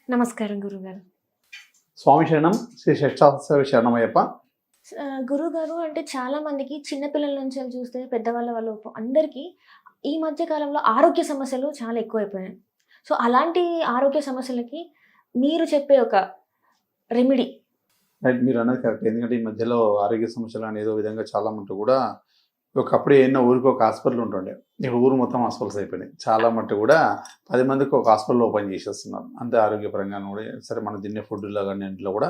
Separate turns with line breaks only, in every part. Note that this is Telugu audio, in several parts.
నమస్కారం గురుగారు.
స్వామి శరణం. శ్రీ షష్టాత్సవ శరణమయ్యప్ప.
గురుగారు అంటే చాలా మందికి చిన్న పిల్లల నుంచి చూస్తే పెద్దవాళ్ళ వరకు అందరికీ ఈ మధ్య కాలంలో ఆరోగ్య సమస్యలు చాలా ఎక్కువైపోయాయి. సో, అలాంటి ఆరోగ్య సమస్యలకి మీరు చెప్పే ఒక రెమెడీ.
రైట్, మీరు అన్నది కరెక్ట్. ఎందుకంటే ఈ మధ్యలో ఆరోగ్య సమస్యలు అని ఏదో విధంగా చాలా మట్టు కూడా ఒకప్పుడు ఏదైనా ఊరికి ఒక హాస్పిటల్ ఉంటుండే, ఇప్పుడు ఊరు మొత్తం హాస్పిటల్స్ అయిపోయినాయి. చాలా మట్టు కూడా 10 మందికి ఒక హాస్పిటల్ ఓపెన్ చేసేస్తున్నారు. అంతే ఆరోగ్యపరంగా కూడా సరే, మనం తినే ఫుడ్లో కానీ ఇంట్లో కూడా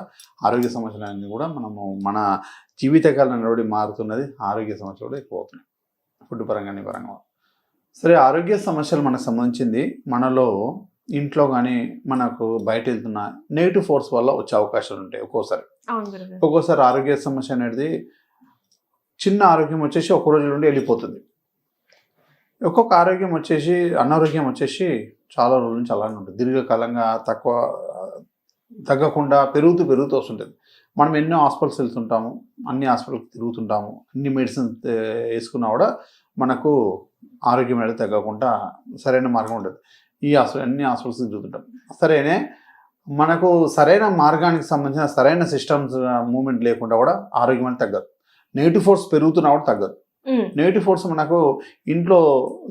ఆరోగ్య సమస్యలు అనేది కూడా మన జీవితకాలం నడువడి మారుతున్నది. ఆరోగ్య సమస్యలు కూడా ఎక్కువ అవుతున్నాయి ఫుడ్ పరంగా పరంగా. సరే, ఆరోగ్య సమస్యలు మనకు సంబంధించింది మనలో ఇంట్లో కానీ మనకు బయట వెళ్తున్న నెగిటివ్ ఫోర్స్ వల్ల వచ్చే అవకాశాలు ఉంటాయి. ఒక్కోసారి ఆరోగ్య సమస్య అనేది చిన్న ఆరోగ్యం వచ్చేసి ఒక రోజు నుండి వెళ్ళిపోతుంది. ఒక్కొక్క ఆరోగ్యం వచ్చేసి అనారోగ్యం వచ్చేసి చాలా రోజుల నుంచి అలానే ఉంటుంది. దీర్ఘకాలంగా తగ్గకుండా పెరుగుతూ వస్తుంటుంది. మనం ఎన్నో హాస్పిటల్స్ వెళ్తుంటాము, అన్ని హాస్పిటల్కి తిరుగుతుంటాము, అన్ని మెడిసిన్స్ వేసుకున్నా కూడా మనకు ఆరోగ్యం అనేది తగ్గకుండా సరైన మార్గం ఉండదు. అన్ని హాస్పిటల్స్ తిరుగుతుంటాం. సరేనే, మనకు సరైన మార్గానికి సంబంధించిన సరైన సిస్టమ్స్ మూమెంట్ లేకుండా కూడా ఆరోగ్యం అనేది తగ్గదు. నెగిటివ్ ఫోర్స్ పెరుగుతున్నా కూడా తగ్గదు. నెగిటివ్ ఫోర్స్ మనకు ఇంట్లో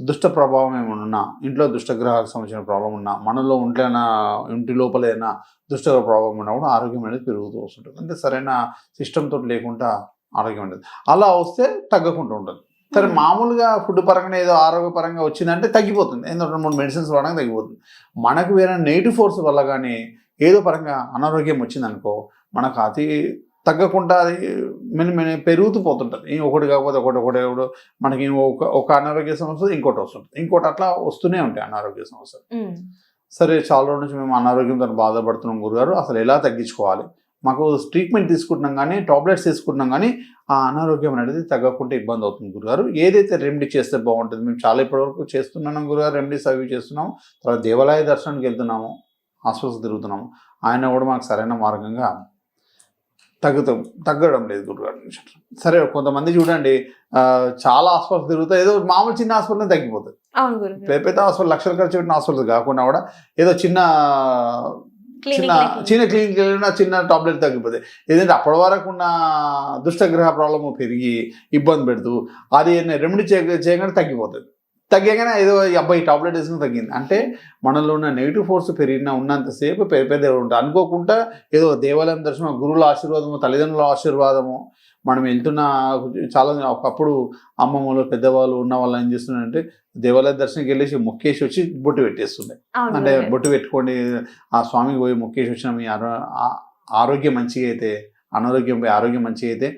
దుష్ట ప్రభావం ఏమైనా ఉన్నా, ఇంట్లో దుష్టగ్రహాలకు సంబంధించిన ప్రాబ్లం ఉన్నా, మనలో ఇంటి లోపల ఏదైనా దుష్ట ప్రభావం ఉన్నా కూడా ఆరోగ్యం అనేది పెరుగుతూ వస్తుంటుంది. అంటే సరైన సిస్టమ్ తోటి లేకుండా ఆరోగ్యం అనేది అలా వస్తే తగ్గకుండా ఉంటుంది. సరే, మామూలుగా ఫుడ్ పరంగా ఏదో ఆరోగ్యపరంగా వచ్చిందంటే తగ్గిపోతుంది. ఎందుకంటే 2-3 మెడిసిన్స్ వాడడానికి తగ్గిపోతుంది. మనకు వేరే నెగిటివ్ ఫోర్స్ వల్ల కానీ ఏదో పరంగా అనారోగ్యం వచ్చిందనుకో, మనకు అతి తగ్గకుండా అది పెరుగుతూ పోతుంటుంది. ఒకటి కాకపోతే ఒకటి మనకి ఒక అనారోగ్య సమస్య ఇంకోటి వస్తుంది, ఇంకోటి అట్లా వస్తూనే ఉంటాయి అనారోగ్య సమస్యలు. సరే, చాలా రోజుల నుంచి మేము అనారోగ్యంతో బాధపడుతున్నాం గురుగారు, అసలు ఎలా తగ్గించుకోవాలి? మాకు ట్రీట్మెంట్ తీసుకుంటున్నాం కానీ, టాబ్లెట్స్ తీసుకుంటున్నాం కానీ ఆ అనారోగ్యం అనేది తగ్గకుండా ఇబ్బంది అవుతుంది గురుగారు. ఏదైతే రెమెడీ చేస్తే బాగుంటుంది? మేము చాలా ఇప్పటివరకు చేస్తున్నాం గురుగారు, రెమెడీస్ అవి చేస్తున్నాము. తర్వాత దేవాలయ దర్శనానికి వెళ్తున్నాము, హాస్పిటల్స్ తిరుగుతున్నాము. ఆయన కూడా మాకు సరైన మార్గంగా తగ్గడం లేదు గురుగారు. సరే, కొంతమంది చూడండి చాలా హాస్పిటల్ తిరుగుతాయి, ఏదో మామూలు చిన్న హాస్పిటల్ తగ్గిపోతుంది. పెద్ద హాస్పిటల్ లక్షలు ఖర్చు పెట్టిన హాస్పిటల్ కాకుండా కూడా ఏదో చిన్న క్లినిక్ వెళ్ళినా చిన్న టాబ్లెట్ తగ్గిపోతాయి. ఏదంటే అప్పటి వరకు ఉన్న దుష్టగ్రహ ప్రాబ్లము పెరిగి ఇబ్బంది పెడుతూ అది రెమెడీ చేయగానే తగ్గిపోతుంది. తగ్గగానే ఏదో అబ్బాయి టాబ్లెట్ వేసుకుని తగ్గింది అంటే మనలో ఉన్న నెగిటివ్ ఫోర్స్ పెరిగినా ఉన్నంతసేపు పెద్ద ఉంటాయి. అనుకోకుండా ఏదో దేవాలయం దర్శనం, గురువుల ఆశీర్వాదము, తల్లిదండ్రుల ఆశీర్వాదము, మనం వెళ్తున్న చాలా ఒకప్పుడు అమ్మమ్మలు పెద్దవాళ్ళు ఉన్న వాళ్ళు ఏం చేస్తున్నారంటే దేవాలయ దర్శనంకి వెళ్ళేసి మొక్కేసి వచ్చి బొట్టు పెట్టేస్తుండే. అంటే బొట్టు పెట్టుకోండి, ఆ స్వామికి పోయి మొక్కేసి వచ్చిన మీ ఆరోగ్యం మంచిగా అయితే, ఆరోగ్యం మంచిగా అయితే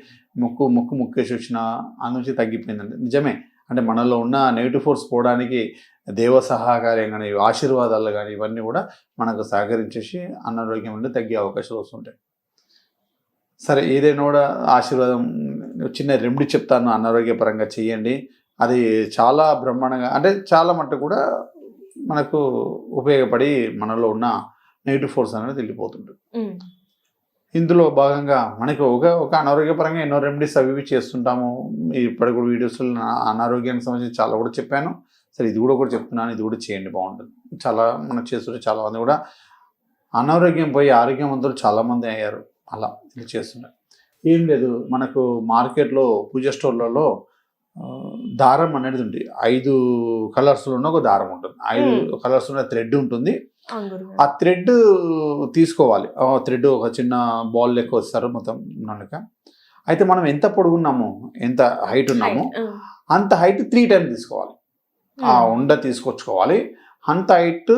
మొక్కేసి వచ్చిన అందుంచి తగ్గిపోయిందండి. నిజమే. అంటే మనలో ఉన్న నెగిటివ్ ఫోర్స్ పోవడానికి దేవ సహకార్యం కానీ, ఆశీర్వాదాలు కానీ ఇవన్నీ కూడా మనకు సహకరించేసి అనారోగ్యం అంటే తగ్గే అవకాశాలు వస్తుంటాయి. సరే, ఏదైనా కూడా ఆశీర్వాదం చిన్న రెమెడీ చెప్తాను, అనారోగ్యపరంగా చేయండి. అది చాలా బ్రహ్మాండంగా, అంటే చాలా మట్టుకు కూడా మనకు ఉపయోగపడి మనలో ఉన్న నెగిటివ్ ఫోర్స్ అనేది వెళ్ళిపోతుంటుంది. ఇందులో భాగంగా మనకు ఒక అనారోగ్యపరంగా ఎన్నో రెమెడీస్ అవి చేస్తుంటాము. ఇప్పటి కూడా వీడియోస్లో అనారోగ్యానికి సంబంధించి చాలా కూడా చెప్పాను. సరే, ఇది కూడా చెప్తున్నాను, ఇది కూడా చేయండి, బాగుంటుంది. చాలా మనం చేస్తుంటే చాలా మంది కూడా అనారోగ్యం పోయి ఆరోగ్యవంతులు చాలామంది అయ్యారు. అలా ఇది చేస్తున్నారు. ఏం లేదు, మనకు మార్కెట్లో పూజ స్టోర్లలో దారం అనేది ఉంటుంది. 5 కలర్స్లో ఉన్న ఒక దారం ఉంటుంది, 5 కలర్స్ ఉన్న థ్రెడ్ ఉంటుంది. ఆ థ్రెడ్ తీసుకోవాలి. థ్రెడ్ ఒక చిన్న బాల్ లెక్క వస్తారు మొత్తం నన్నక. అయితే మనం ఎంత పొడుగున్నామో, ఎంత హైట్ ఉన్నామో అంత హైట్ 3 times తీసుకోవాలి. ఆ ఉండ తీసుకొచ్చుకోవాలి, అంత హైట్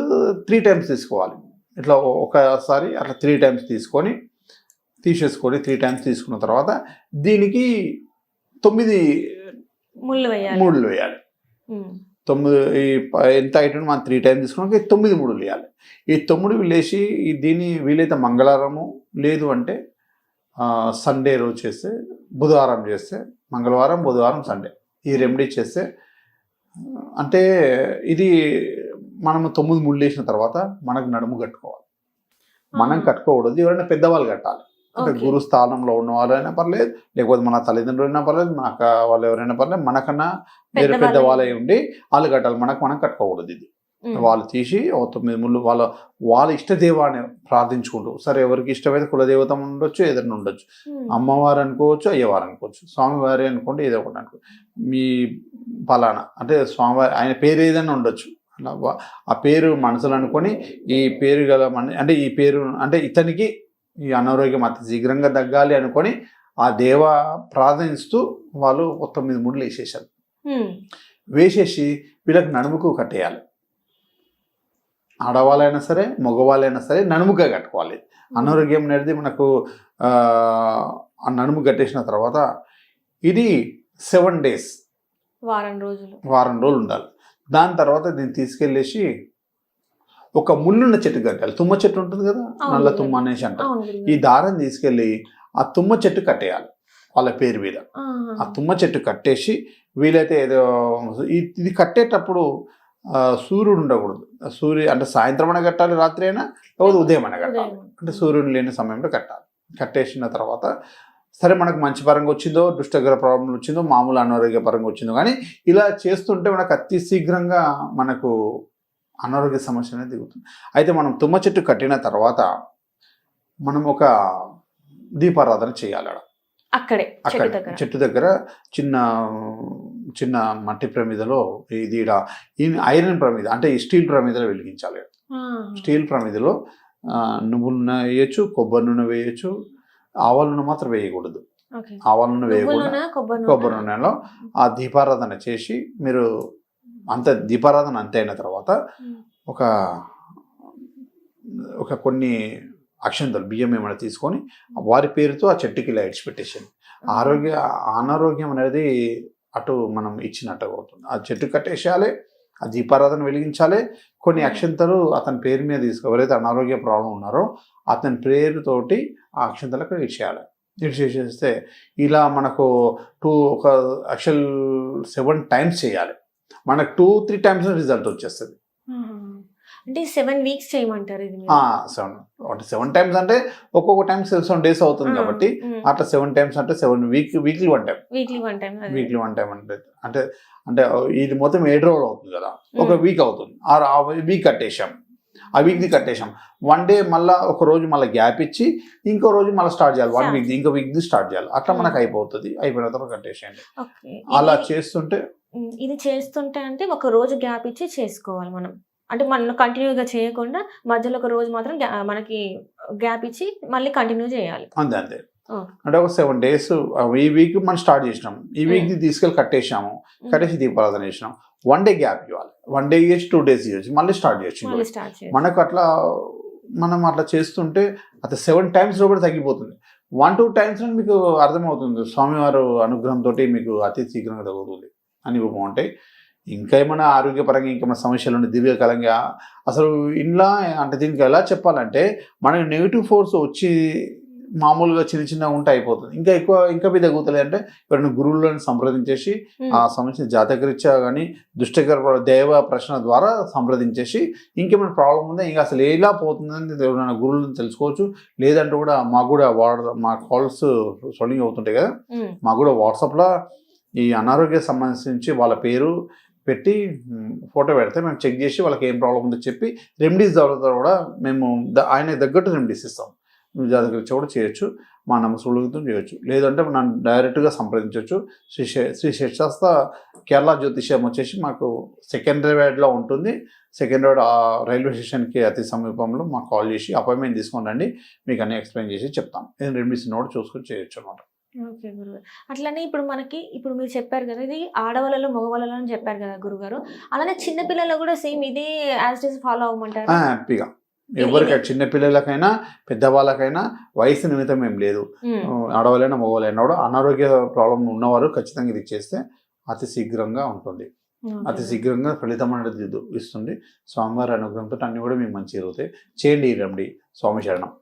3 times తీసుకోవాలి. ఇట్లా ఒకసారి అట్లా 3 times తీసేసుకొని 3 times తీసుకున్న తర్వాత దీనికి 9 ముళ్ళు వేయాలి. 9 ఎంత హైట్ మనం 3 times తీసుకున్నాక 9 ముడులు వేయాలి. ఈ 9 వేసి దీన్ని వీలైతే మంగళవారము, లేదు అంటే సండే రోజు చేస్తే, బుధవారం చేస్తే, మంగళవారం, బుధవారం, సండే ఈ రెమెడీ చేస్తే, అంటే ఇది మనము 9 ముళ్ళు వేసిన తర్వాత మనకు నడుము కట్టుకోవాలి. మనం కట్టుకోకూడదు, ఎవరైనా పెద్దవాళ్ళు కట్టాలి. అంటే గురు స్థానంలో ఉన్న వాళ్ళైనా పర్లేదు, లేకపోతే మన తల్లిదండ్రులు అయినా పర్లేదు, మన వాళ్ళు ఎవరైనా పర్లేదు, మనకన్నా వేరే పెద్దవాళ్ళై ఉండి వాళ్ళు కట్టాలి. మనం కట్టుకోకూడదు. ఇది వాళ్ళు తీసి ఓ 9 ముళ్ళు వాళ్ళ ఇష్టదేవాన్ని ప్రార్థించుకుంటూ, సరే ఎవరికి ఇష్టమైతే కులదేవత ఉండొచ్చు, ఏదైనా ఉండొచ్చు, అమ్మవారు అనుకోవచ్చు, అయ్యవారు అనుకోవచ్చు, స్వామివారి అనుకోండి, ఏదో ఒకటి అనుకో, మీ పలానా అంటే స్వామివారి ఆయన పేరు ఏదైనా ఉండొచ్చు. అలా ఆ పేరు మనసులో అనుకొని ఈ పేరు గల అంటే ఈ పేరు అంటే ఇతనికి ఈ అనారోగ్యం అతి శీఘ్రంగా తగ్గాలి అనుకొని ఆ దేవ ప్రార్థిస్తూ వాళ్ళు 9 ముళ్ళు వేసేసారు. వేసేసి వీళ్ళకి నడుముకు కట్టేయాలి. ఆడవాళ్ళైనా సరే మగవాళ్ళైనా సరే నడుముగా కట్టుకోవాలి. అనారోగ్యం అనేది మనకు ఆ నడుము కట్టేసిన తర్వాత ఇది 7 days,
వారం
రోజులు ఉండాలి. దాని తర్వాత దీన్ని తీసుకెళ్ళేసి ఒక ముళ్ళున్న చెట్టు కట్టాలి. తుమ్మ చెట్టు ఉంటుంది కదా, నల్ల తుమ్మ అనేసి అంటారు. ఈ దారం తీసుకెళ్ళి ఆ తుమ్మ చెట్టు కట్టేయాలి వాళ్ళ పేరు మీద. ఆ తుమ్మ చెట్టు కట్టేసి వీలైతే ఏదో ఇది కట్టేటప్పుడు సూర్యుడు ఉండకూడదు. అంటే సాయంత్రం అయినా కట్టాలి, రాత్రి అయినా, లేకపోతే ఉదయం అయినా కట్టాలి. అంటే సూర్యుడు లేని సమయంలో కట్టాలి. కట్టేసిన తర్వాత సరే మనకు మంచి పరంగా వచ్చిందో, దుష్టగ్రహ ప్రాబ్లం వచ్చిందో, మామూలు అనారోగ్య పరంగా వచ్చిందో, కానీ ఇలా చేస్తుంటే మనకు అతి శీఘ్రంగా మనకు అనారోగ్య సమస్య అనేది దిగుతుంది. అయితే మనం తుమ్మ చెట్టు కట్టిన తర్వాత మనం ఒక దీపారాధన చేయాలి. అక్కడే చెట్టు దగ్గర చిన్న మట్టి ప్రమిదలో ఇది ఐరన్ ప్రమిద అంటే స్టీల్ ప్రమిదలో వెలిగించాలి. స్టీల్ ప్రమిదలో నువ్వుల నూనె వేయచ్చు, కొబ్బరి నూనె వేయచ్చు, ఆవాల నూనె మాత్రం వేయకూడదు. ఆవాల నూనె వేయకూడదు. కొబ్బరి నూనెలో ఆ దీపారాధన చేసి మీరు దీపారాధన అంతే అయిన తర్వాత ఒక కొన్ని అక్షంతలు బియ్యం ఏమైనా తీసుకొని వారి పేరుతో ఆ చెట్టుకి ఇలా ఇడిచిపెట్టేసాను. అనారోగ్యం అనేది అటు మనం ఇచ్చినట్టు అవుతుంది. ఆ చెట్టు కట్టేసేయాలి, ఆ దీపారాధన వెలిగించాలి, కొన్ని అక్షంతలు అతని పేరు మీద ఎవరైతే అనారోగ్య ప్రాబ్లం ఉన్నారో అతని పేరుతోటి ఆ అక్షంతలకు ఇడిచేసేస్తే ఇలా మనకు ఒక యాక్చువల్ 7 times చేయాలి. మనకు 2-3 times రిజల్ట్ వచ్చేస్తుంది.
అంటే 7 weeks చేయమంటారు ఇది?
7 times అంటే ఒక్కొక్క టైం 7 days అవుతుంది కాబట్టి అట్లా 7 times అంటే వీక్లీ వన్ టైం అంటే ఇది మొత్తం 7 రోజులు అవుతుంది కదా, ఒక వీక్ అవుతుంది. ఆ వీక్ కట్టేసాం, ఆ వీక్ది కట్టేసాం. 1 day మళ్ళీ ఒక రోజు మళ్ళీ గ్యాప్ ఇచ్చి ఇంకో రోజు మళ్ళీ స్టార్ట్ చేయాలి. 1 week ఇంకో వీక్ది స్టార్ట్ చేయాలి. అట్లా మనకు అయిపోతుంది. అయిపోయిన తర్వాత కట్టేసేయండి. అలా చేస్తుంటే
అంటే ఒక రోజు గ్యాప్ ఇచ్చి చేసుకోవాలి మనం. అంటే మనం కంటిన్యూగా చేయకుండా మధ్యలో ఒక రోజు మాత్రం మనకి గ్యాప్ ఇచ్చి మళ్ళీ కంటిన్యూ చేయాలి.
అంతే అంటే ఒక 7 days ఈ వీక్ మనం స్టార్ట్ చేసినాం, ఈ వీక్ తీసుకెళ్ళి కట్టేసాము, కట్టేసి దీపారాధన చేసినాం. 1 day గ్యాప్ ఇవ్వాలి. 1 day ఇవ్వచ్చు, 2 days ఇవ్వచ్చు, మళ్ళీ స్టార్ట్ చేయొచ్చు. మనకు మనం అట్లా చేస్తుంటే అది 7 times లో కూడా తగ్గిపోతుంది. 1-2 times మీకు అర్థమవుతుంది స్వామివారు అనుగ్రహంతో మీకు అతి శీఘ్రంగా తగ్గుతుంది అని బాగుంటాయి. ఇంకా ఏమైనా ఆరోగ్యపరంగా ఇంకేమైనా సమస్యలు ఉంటే దీర్ఘకాలంగా అసలు ఇంట్లో అంటే దీనికి ఎలా చెప్పాలంటే మనకి నెగిటివ్ ఫోర్స్ వచ్చి మామూలుగా చిన్న ఉంటే అయిపోతుంది. ఇంకా మీద తగ్గుతుంది అంటే ఎవరైనా గురువులను సంప్రదించేసి ఆ సమస్య జాతకరీత్యా కానీ దుష్టకర దైవ ప్రశ్న ద్వారా సంప్రదించేసి ఇంకేమైనా ప్రాబ్లం ఉందా, ఇంకా అసలు ఎలా పోతుందని ఎవరైనా గురువులను తెలుసుకోవచ్చు. లేదంటే కూడా మాకు కూడా మా కాల్స్ సోలింగ్ అవుతుంటాయి కదా, మాకు కూడా వాట్సాప్లో ఈ అనారోగ్య సంబంధించి వాళ్ళ పేరు పెట్టి ఫోటో పెడితే మేము చెక్ చేసి వాళ్ళకి ఏం ప్రాబ్లం ఉందో చెప్పి రెమెడీస్ ద్వారా కూడా మేము ఆయన తగ్గట్టు రెమెడీస్ ఇస్తాం. నువ్వు జాతకరీత్యా కూడా చేయొచ్చు, మా నమ్మకం చేయొచ్చు. లేదంటే నన్ను డైరెక్ట్గా సంప్రదించవచ్చు. శ్రీ శేషాస్త్ర కేరళ జ్యోతిష్యం వచ్చేసి మాకు సెకండ్రాబాద్లో ఉంటుంది. సెకండ్రాబాద్ రైల్వే స్టేషన్కి అతి సమీపంలో మాకు కాల్ చేసి అపాయింట్మెంట్ తీసుకొని రండి, మీకు అన్నీ ఎక్స్ప్లెయిన్ చేసి చెప్తాం. నేను రెమెడీస్ నోట్ చూసుకొని చేయొచ్చు అన్నమాట.
ఓకే గురుగారు. అట్లనే ఇప్పుడు మీరు చెప్పారు కదా, ఇది ఆడవాళ్ళలో మగవాళ్ళలో అని చెప్పారు కదా గురుగారు, అలానే చిన్నపిల్లలు కూడా సేమ్ ఇదే యాజ్ ఇట్ ఈస్ ఫాలో అవ్వమంటారు?
హ్యాపీగా ఎవరికైనా చిన్నపిల్లలకైనా పెద్దవాళ్ళకైనా వయసు నిమిత్తం ఏం లేదు. ఆడవాళ్ళైనా మగవాళ్ళైనా కూడా అనారోగ్య ప్రాబ్లం ఉన్నవారు ఖచ్చితంగా ఇది చేస్తే అతి శీఘ్రంగా ఉంటుంది. అతి శీఘ్రంగా ఫలితం అనేది ఇస్తుంది. స్వామివారి అనుగ్రహంతో అన్ని కూడా మీకు మంచి జరుగుతాయి. చేయండి ఈ రెమెడీ. స్వామి శరణం.